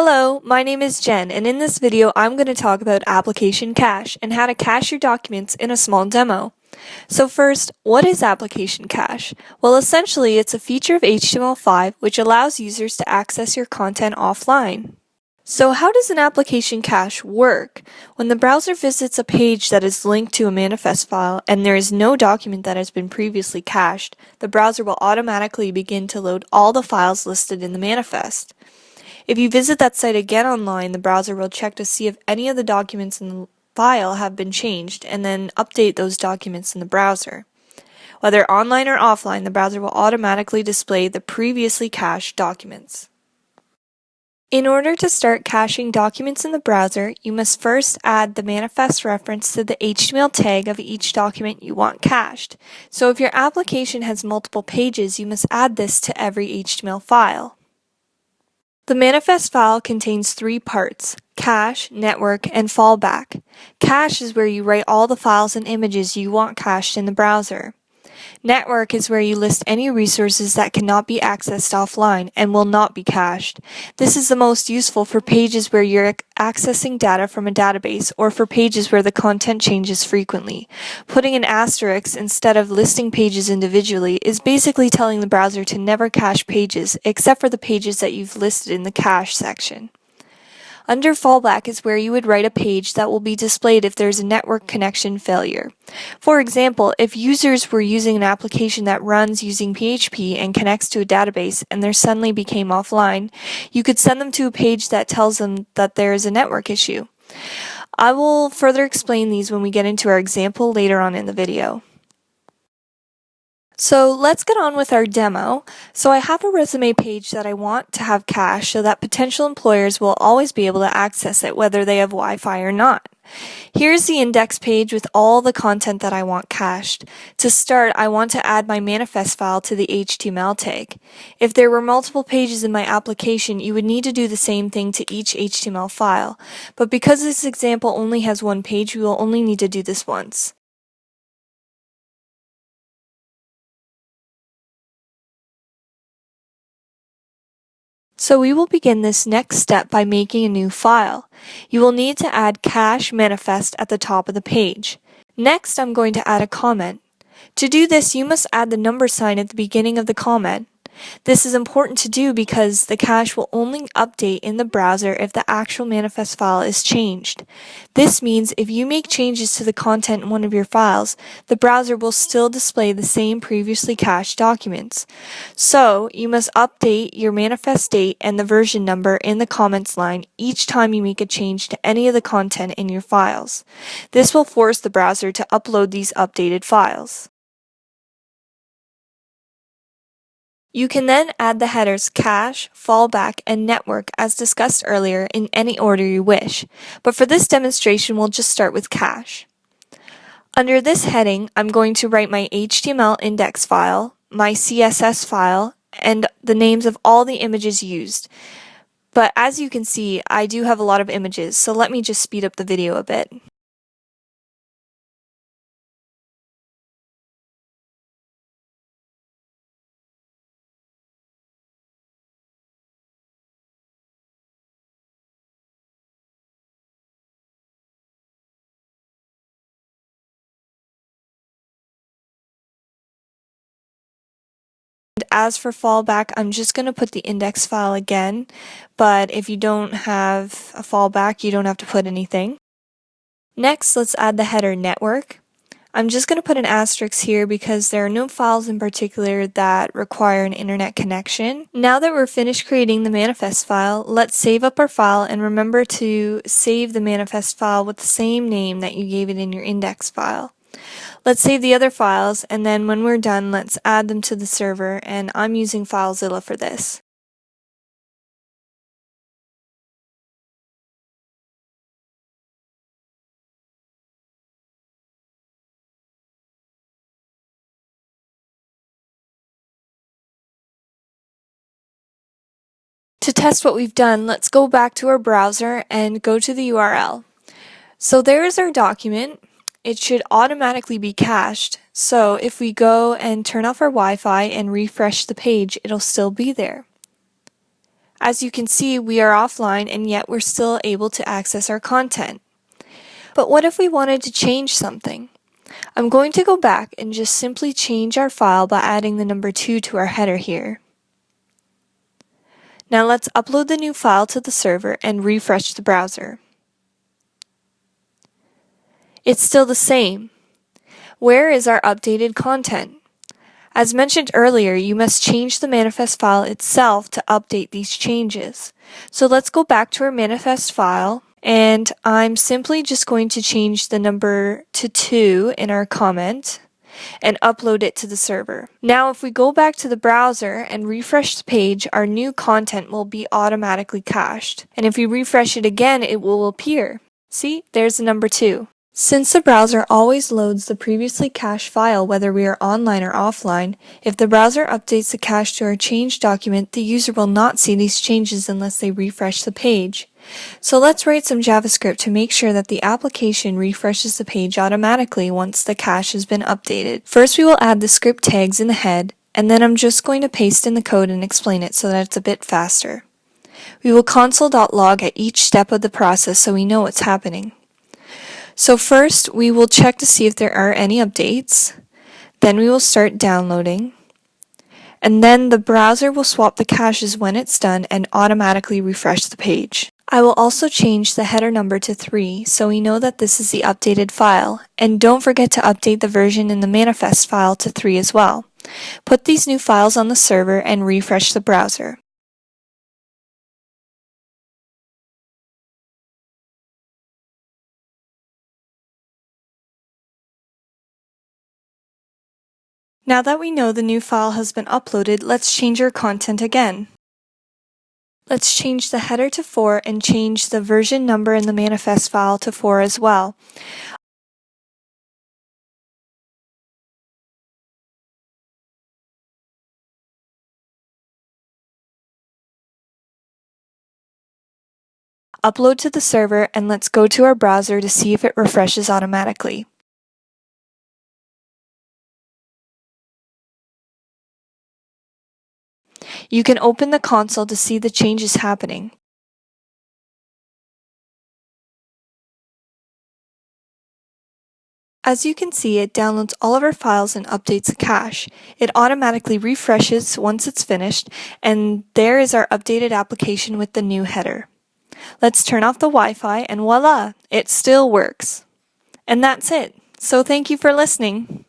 Hello, my name is Jen, and in this video I'm going to talk about application cache and how to cache your documents in a small demo. So first, what is application cache? Well, essentially it's a feature of HTML5 which allows users to access your content offline. So how does an application cache work? When the browser visits a page that is linked to a manifest file and there is no document that has been previously cached, the browser will automatically begin to load all the files listed in the manifest. If you visit that site again online, the browser will check to see if any of the documents in the file have been changed and then update those documents in the browser. Whether online or offline, the browser will automatically display the previously cached documents. In order to start caching documents in the browser, you must first add the manifest reference to the HTML tag of each document you want cached. So if your application has multiple pages, you must add this to every HTML file. The manifest file contains three parts: cache, network, and fallback. Cache is where you write all the files and images you want cached in the browser. Network is where you list any resources that cannot be accessed offline and will not be cached. This is the most useful for pages where you're accessing data from a database or for pages where the content changes frequently. Putting an asterisk instead of listing pages individually is basically telling the browser to never cache pages except for the pages that you've listed in the cache section. Under fallback is where you would write a page that will be displayed if there's a network connection failure. For example, if users were using an application that runs using PHP and connects to a database and they suddenly became offline, you could send them to a page that tells them that there is a network issue. I will further explain these when we get into our example later on in the video. So let's get on with our demo. So I have a resume page that I want to have cached so that potential employers will always be able to access it whether they have Wi-Fi or not. Here's the index page with all the content that I want cached. To start, I want to add my manifest file to the HTML tag. If there were multiple pages in my application, you would need to do the same thing to each HTML file. But because this example only has one page, we will only need to do this once. So we will begin this next step by making a new file. You will need to add cache manifest at the top of the page. Next, I'm going to add a comment. To do this, you must add the number sign at the beginning of the comment. This is important to do because the cache will only update in the browser if the actual manifest file is changed. This means if you make changes to the content in one of your files, the browser will still display the same previously cached documents. So, you must update your manifest date and the version number in the comments line each time you make a change to any of the content in your files. This will force the browser to upload these updated files. You can then add the headers cache, fallback, and network as discussed earlier in any order you wish, but for this demonstration we'll just start with cache. Under this heading, I'm going to write my HTML index file, my CSS file, and the names of all the images used. But as you can see, I do have a lot of images, so let me just speed up the video a bit. As for fallback, I'm just going to put the index file again, but if you don't have a fallback, you don't have to put anything. Next, let's add the header network. I'm just going to put an asterisk here because there are no files in particular that require an internet connection. Now that we're finished creating the manifest file, let's save up our file and remember to save the manifest file with the same name that you gave it in your index file. Let's save the other files, and then when we're done, let's add them to the server, and I'm using FileZilla for this. To test what we've done, let's go back to our browser and go to the URL. So there is our document. It should automatically be cached, so if we go and turn off our Wi-Fi and refresh the page, it'll still be there. As you can see, we are offline and yet we're still able to access our content. But what if we wanted to change something? I'm going to go back and just simply change our file by adding the number 2 to our header here. Now let's upload the new file to the server and refresh the browser. It's still the same. Where is our updated content? As mentioned earlier, you must change the manifest file itself to update these changes. So let's go back to our manifest file, and I'm simply just going to change the number to 2 in our comment and upload it to the server. Now if we go back to the browser and refresh the page, our new content will be automatically cached. And if we refresh it again, it will appear. See, there's the number 2. Since the browser always loads the previously cached file whether we are online or offline, if the browser updates the cache to our changed document, the user will not see these changes unless they refresh the page. So let's write some JavaScript to make sure that the application refreshes the page automatically once the cache has been updated. First we will add the script tags in the head, and then I'm just going to paste in the code and explain it so that it's a bit faster. We will console.log at each step of the process so we know what's happening. So first, we will check to see if there are any updates. Then we will start downloading. And then the browser will swap the caches when it's done and automatically refresh the page. I will also change the header number to 3 so we know that this is the updated file. And don't forget to update the version in the manifest file to 3 as well. Put these new files on the server and refresh the browser. Now that we know the new file has been uploaded, let's change our content again. Let's change the header to 4 and change the version number in the manifest file to 4 as well. Upload to the server, and let's go to our browser to see if it refreshes automatically. You can open the console to see the changes happening. As you can see, it downloads all of our files and updates the cache. It automatically refreshes once it's finished, and there is our updated application with the new header. Let's turn off the Wi-Fi and voila, it still works. And that's it. So thank you for listening.